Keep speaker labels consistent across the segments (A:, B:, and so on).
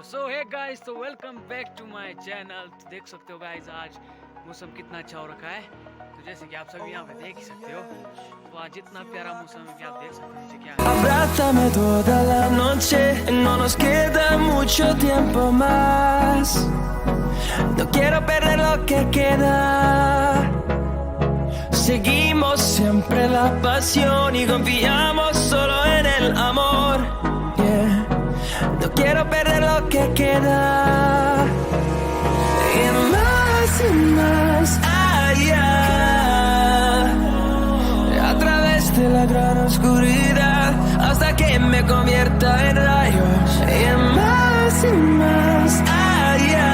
A: सो hi guys, तो welcome back to my channel. तो देख सकते हो गाइस, आज मौसम कितना अच्छा हो रखा है। तो जैसे कि आप सभी यहाँ पे देख ही सकते हो, तो आज इतना प्यारा मौसम है कि आप देख सकते हो नीचे क्या है।
B: Abrázame toda la noche, no nos queda mucho tiempo más. No quiero perder lo que queda. Seguimos siempre la pasión y confiamos solo en el amor. Yeah. No quiero perder lo que queda. Y más allá. A través de la gran oscuridad hasta que me convierta en rayos. Y más allá.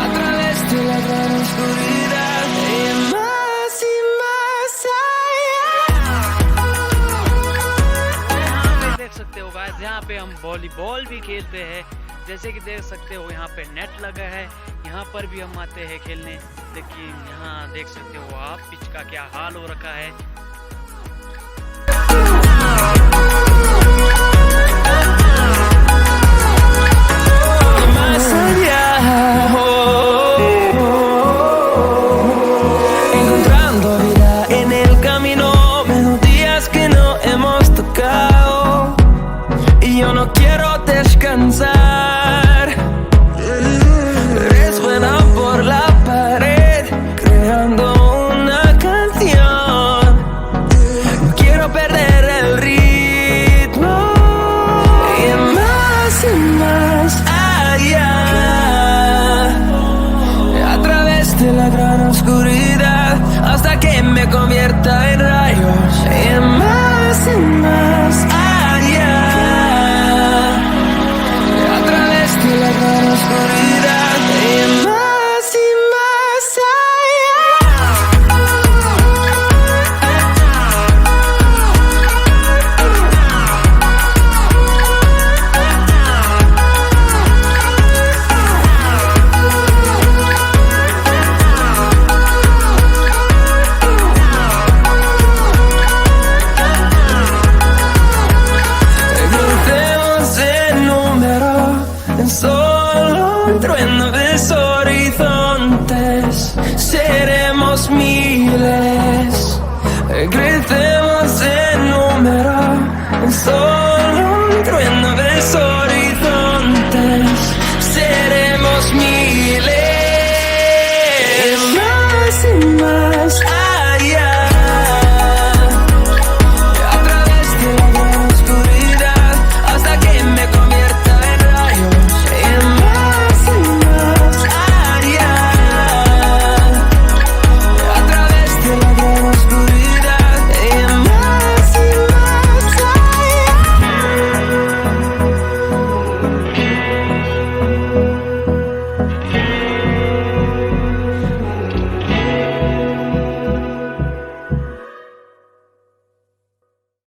B: A través de la gran oscuridad y más allá.
A: देख सकते हो गाइस, यहाँ पे हम वॉलीबॉल भी खेलते हैं। जैसे कि देख सकते हो यहाँ पे नेट लगा है, यहाँ पर भी हम आते हैं खेलने। लेकिन यहाँ देख सकते हो आप पिच का क्या हाल हो रखा है।
B: Más allá, encontrando vida en el camino, melodías que no hemos tocado y yo no quiero descansar. Resuena por la pared, creando una canción. No quiero perder el ritmo y más allá. A través de la gran oscuridad hasta que me convierta en rayos y más allá. A través de la gran oscuridad y más solo un trueno de horizontes, seremos miles.